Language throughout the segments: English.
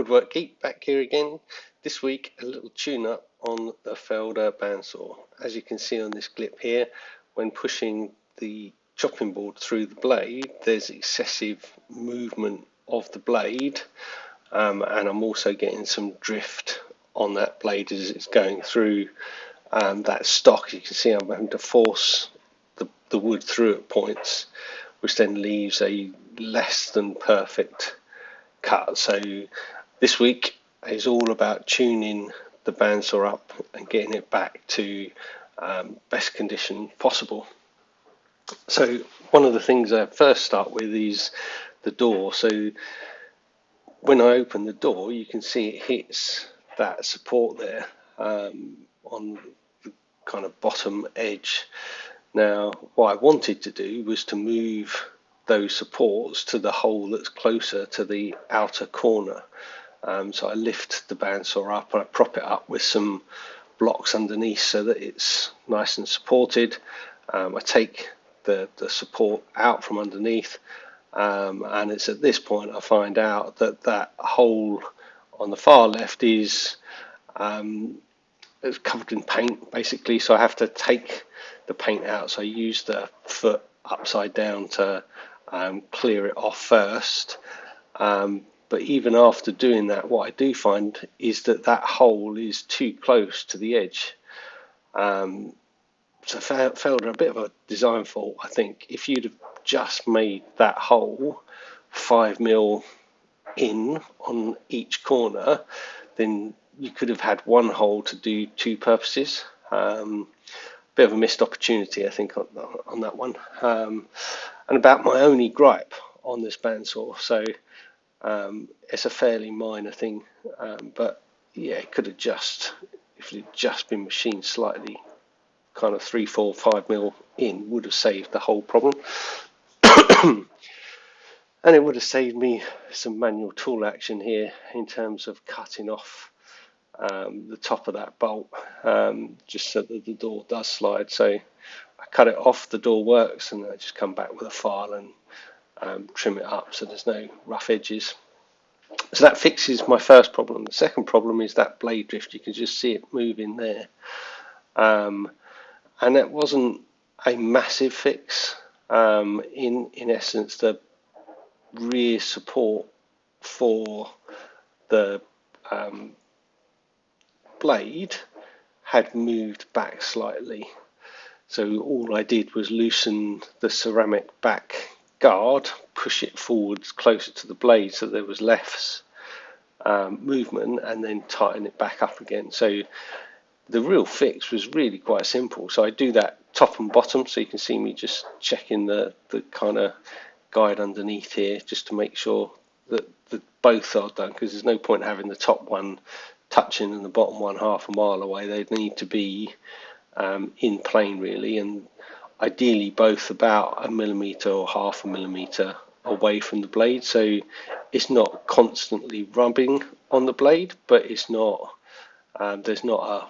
Woodwork Geek back here again. This week a little tune-up on the Felder bandsaw. As you can see on this clip here, when pushing the chopping board through the blade, there's excessive movement of the blade, and I'm also getting some drift on that blade as it's going through that stock. You can see I'm having to force the wood through at points, which then leaves a less than perfect cut. So this week is all about tuning the bandsaw up and getting it back to best condition possible. So one of the things I first start with is the door. So when I open the door, you can see it hits that support there on the kind of bottom edge. Now what I wanted to do was to move those supports to the hole that's closer to the outer corner. So I lift the bandsaw up and I prop it up with some blocks underneath so that it's nice and supported. I take the support out from underneath, and it's at this point I find out that that hole on the far left is it's covered in paint basically, so I have to take the paint out. So I use the foot upside down to clear it off first. But even after doing that, what I do find is that that hole is too close to the edge. So Felder, a bit of a design fault, I think. If you'd have just made that hole 5mm in on each corner, then you could have had one hole to do two purposes. Bit of a missed opportunity, I think, on that one. And about my only gripe on this bandsaw. So it's a fairly minor thing, but yeah, it could have just, if it had just been machined slightly, kind of 3, 4, 5mm in, would have saved the whole problem. And it would have saved me some manual tool action here in terms of cutting off the top of that bolt, just so that the door does slide. So I cut it off, the door works, and I just come back with a file and trim it up so there's no rough edges. So that fixes my first problem. The second problem is that blade drift. You can just see it moving there, and it wasn't a massive fix. In essence, the rear support for the blade had moved back slightly, so all I did was loosen the ceramic back guard, push it forwards closer to the blade so there was less movement, and then tighten it back up again. So the real fix was really quite simple. So I do that top and bottom, so you can see me just checking the kind of guide underneath here just to make sure that both are done, because there's no point having the top one touching and the bottom one half a mile away. They need to be in plane really, and ideally both about 1mm or 0.5mm away from the blade, so it's not constantly rubbing on the blade, but it's not there's not a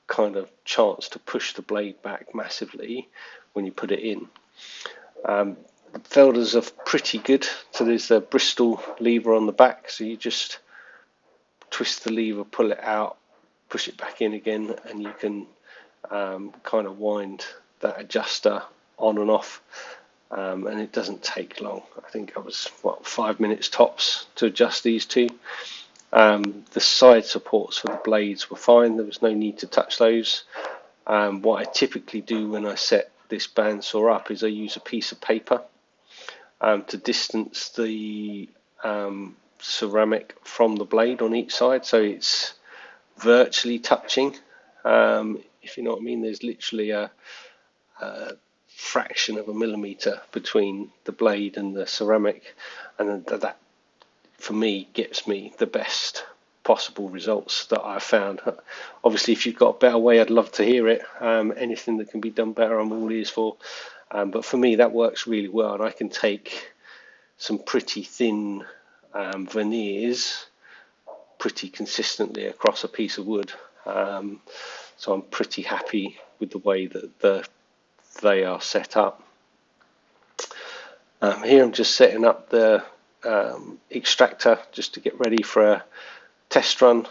kind of chance to push the blade back massively when you put it in. Felders are pretty good, so there's a Bristol lever on the back, so you just twist the lever, pull it out, push it back in again, and you can kind of wind that adjuster on and off, and it doesn't take long. I think I was 5 minutes tops to adjust these two. The side supports for the blades were fine, there was no need to touch those. What I typically do when I set this bandsaw up is I use a piece of paper to distance the ceramic from the blade on each side, so it's virtually touching. If you know what I mean, there's literally a fraction of a millimeter between the blade and the ceramic, and that for me gets me the best possible results that I've found. Obviously, if you've got a better way, I'd love to hear it. Anything that can be done better, I'm all ears for. But for me, that works really well, and I can take some pretty thin veneers pretty consistently across a piece of wood. So I'm pretty happy with the way that they are set up. Here I'm just setting up the extractor just to get ready for a test run.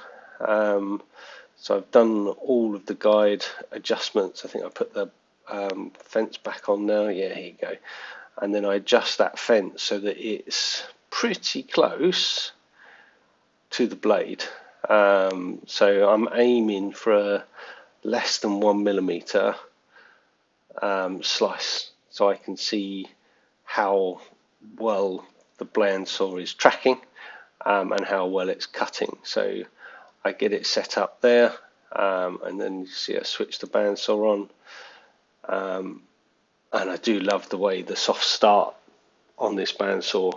So I've done all of the guide adjustments. I think I put the fence back on now. Yeah, here you go. And then I adjust that fence so that it's pretty close to the blade. So I'm aiming for a less than 1mm slice, so I can see how well the bandsaw is tracking and how well it's cutting. So I get it set up there, and then you see I switch the bandsaw on, and I do love the way the soft start on this bandsaw.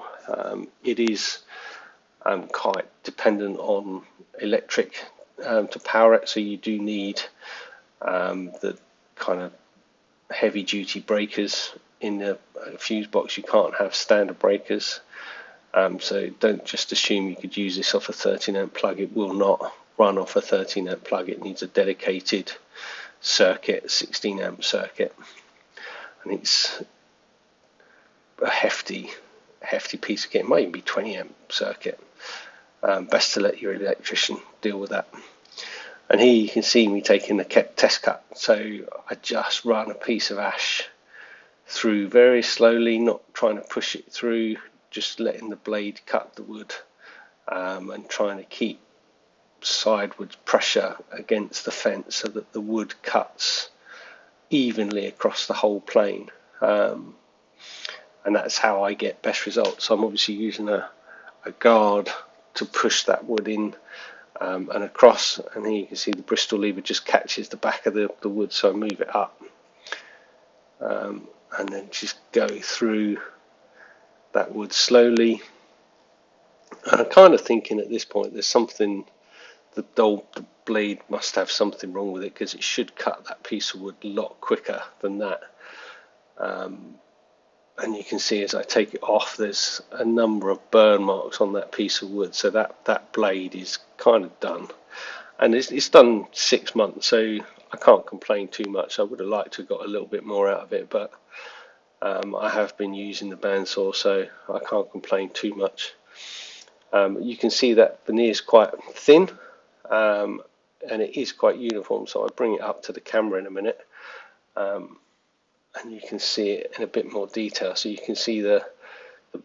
It is quite dependent on electric to power it, so you do need the kind of heavy duty breakers in the fuse box. You can't have standard breakers, so don't just assume you could use this off a 13-amp plug. It will not run off a 13-amp plug. It needs a dedicated circuit, 16-amp circuit, and it's a hefty piece of kit. It might even be 20-amp circuit. Best to let your electrician deal with that. And here you can see me taking the test cut. So I just run a piece of ash through very slowly, not trying to push it through, just letting the blade cut the wood, and trying to keep sideways pressure against the fence so that the wood cuts evenly across the whole plane. And that's how I get best results. So I'm obviously using a guard to push that wood in and across, and here you can see the Bristol lever just catches the back of the wood, so I move it up, and then just go through that wood slowly. And I'm kind of thinking at this point there's something, the blade must have something wrong with it, because it should cut that piece of wood a lot quicker than that. And you can see as I take it off, there's a number of burn marks on that piece of wood, so that blade is kind of done. And it's done 6 months, so I can't complain too much. I would have liked to have got a little bit more out of it, but I have been using the bandsaw, so I can't complain too much. You can see that veneer is quite thin, and it is quite uniform, so I'll bring it up to the camera in a minute. And you can see it in a bit more detail, so you can see the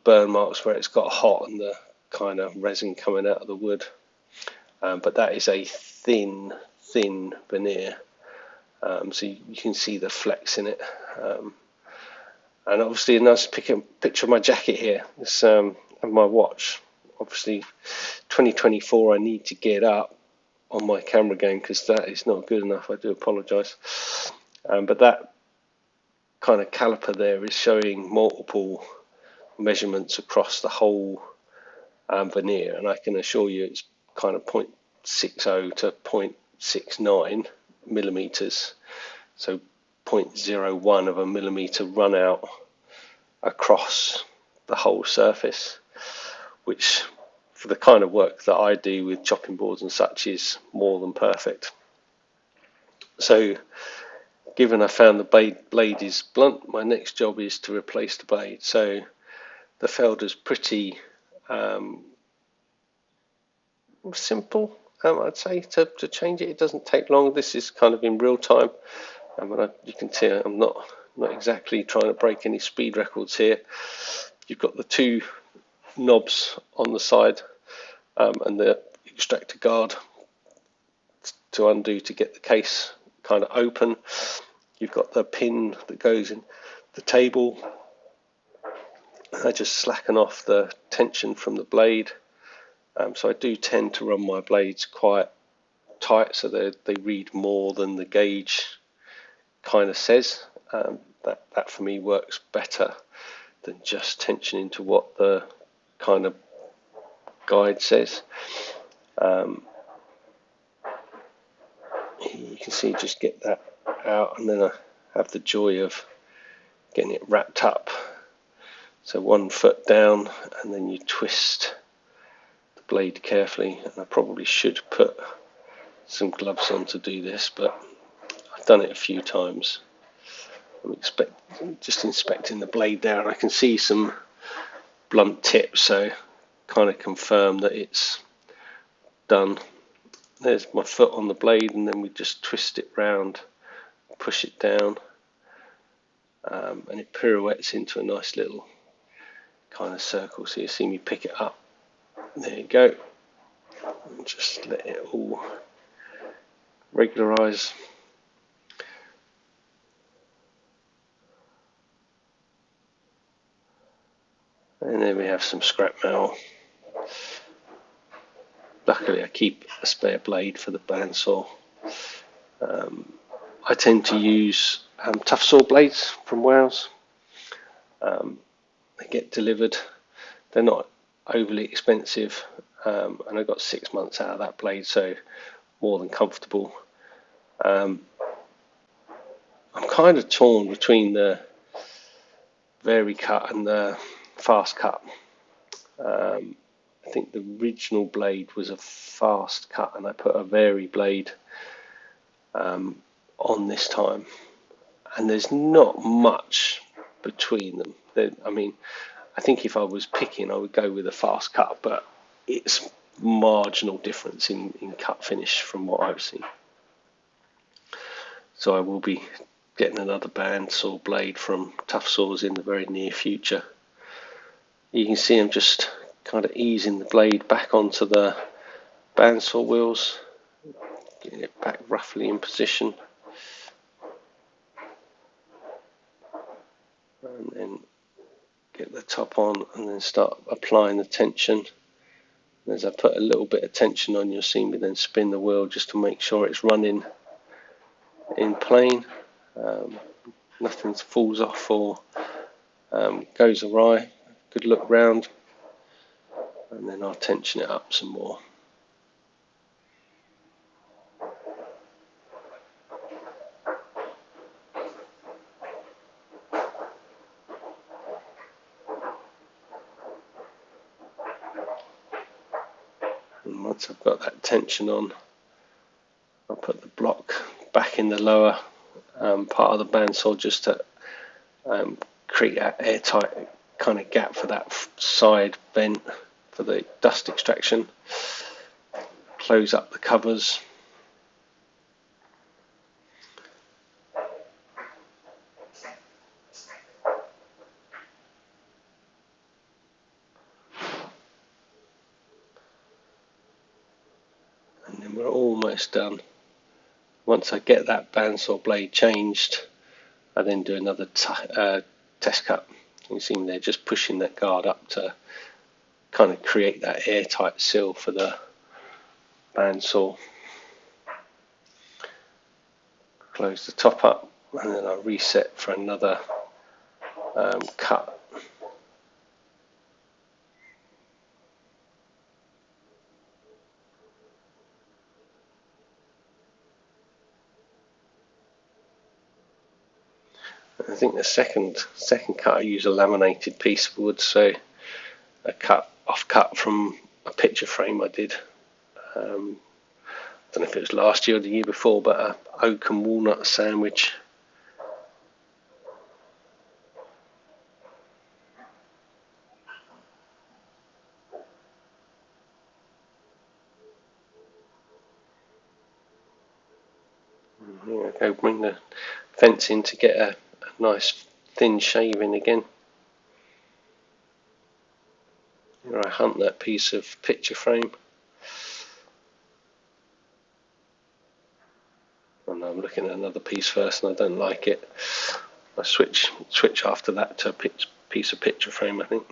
burn marks where it's got hot and the kind of resin coming out of the wood. But that is a thin veneer, so you can see the flex in it. And obviously a nice picture of my jacket here. It's and my watch. Obviously 2024 I need to get up on my camera game, because that is not good enough. I do apologise, but that kind of caliper there is showing multiple measurements across the whole veneer, and I can assure you it's kind of 0.60 to 0.69 millimeters, so 0.01 of a millimeter run out across the whole surface, which for the kind of work that I do with chopping boards and such is more than perfect. So given I found the blade is blunt, my next job is to replace the blade. So the Felder's pretty simple, I'd say, to change it. It doesn't take long. This is kind of in real time, and you can tell I'm not exactly trying to break any speed records here. You've got the two knobs on the side, and the extractor guard to undo to get the case kind of open. You've got the pin that goes in the table. I just slacken off the tension from the blade, so I do tend to run my blades quite tight, so they read more than the gauge kind of says. That for me works better than just tensioning to what the kind of guide says. You can see, just get that out, and then I have the joy of getting it wrapped up. So 1 foot down, and then you twist the blade carefully, and I probably should put some gloves on to do this, but I've done it a few times. I'm just inspecting the blade there, and I can see some blunt tips, so kind of confirm that it's done. There's my foot on the blade, and then we just twist it round, push it down, and it pirouettes into a nice little kind of circle. So you see me pick it up. There you go. And just let it all regularise. And then we have some scrap metal. Luckily I keep a spare blade for the bandsaw. I tend to use tough saw blades from Wales. They get delivered. They're not overly expensive, and I got 6 months out of that blade, so more than comfortable. I'm kind of torn between the vari cut and the fast cut. I think the original blade was a fast cut, and I put a vari blade on this time, and there's not much between them. I mean, I think if I was picking, I would go with a fast cut, but it's marginal difference in cut finish from what I've seen. So I will be getting another bandsaw blade from Tough Saws in the very near future. You can see I'm just kind of easing the blade back onto the bandsaw wheels, getting it back roughly in position, and then get the top on, and then start applying the tension. And as I put a little bit of tension on, you'll see me then spin the wheel just to make sure it's running in plane. Nothing falls off or goes awry. Good look round, and then I'll tension it up some more. And once I've got that tension on, I'll put the block back in the lower part of the bandsaw just to create that airtight kind of gap for that side vent for the dust extraction. Close up the covers. And then we're almost done. Once I get that bandsaw blade changed, I then do another test cut. You see me there just pushing that guard up to kind of create that airtight seal for the bandsaw. Close the top up, and then I reset for another cut. I think the second cut I use a laminated piece of wood, so a cut from a picture frame I did. I don't know if it was last year or the year before, but a oak and walnut sandwich. Here I go, bring the fence in to get a nice thin shaving again. Here I hunt that piece of picture frame. And I'm looking at another piece first, and I don't like it. I switch after that to a piece of picture frame, I think.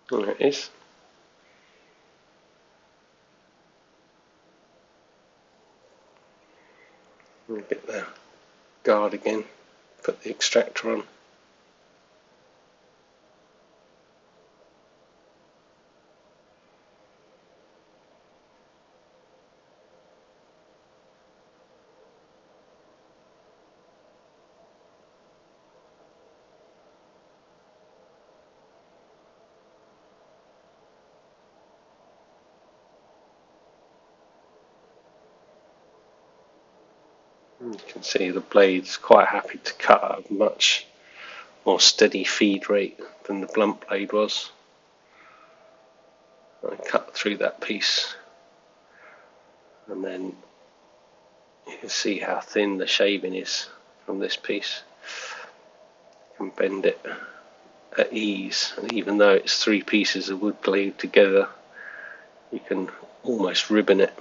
There it is. I'll get the guard again, put the extractor on. You can see the blade's quite happy to cut at a much more steady feed rate than the blunt blade was. I cut through that piece, and then you can see how thin the shaving is from this piece. You can bend it at ease, and even though it's three pieces of wood glued together, you can almost ribbon it.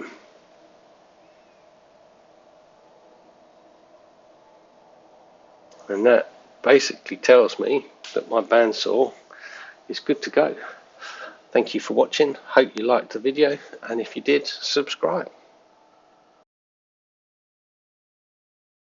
And that basically tells me that my bandsaw is good to go. Thank you for watching. Hope you liked the video, and if you did, subscribe.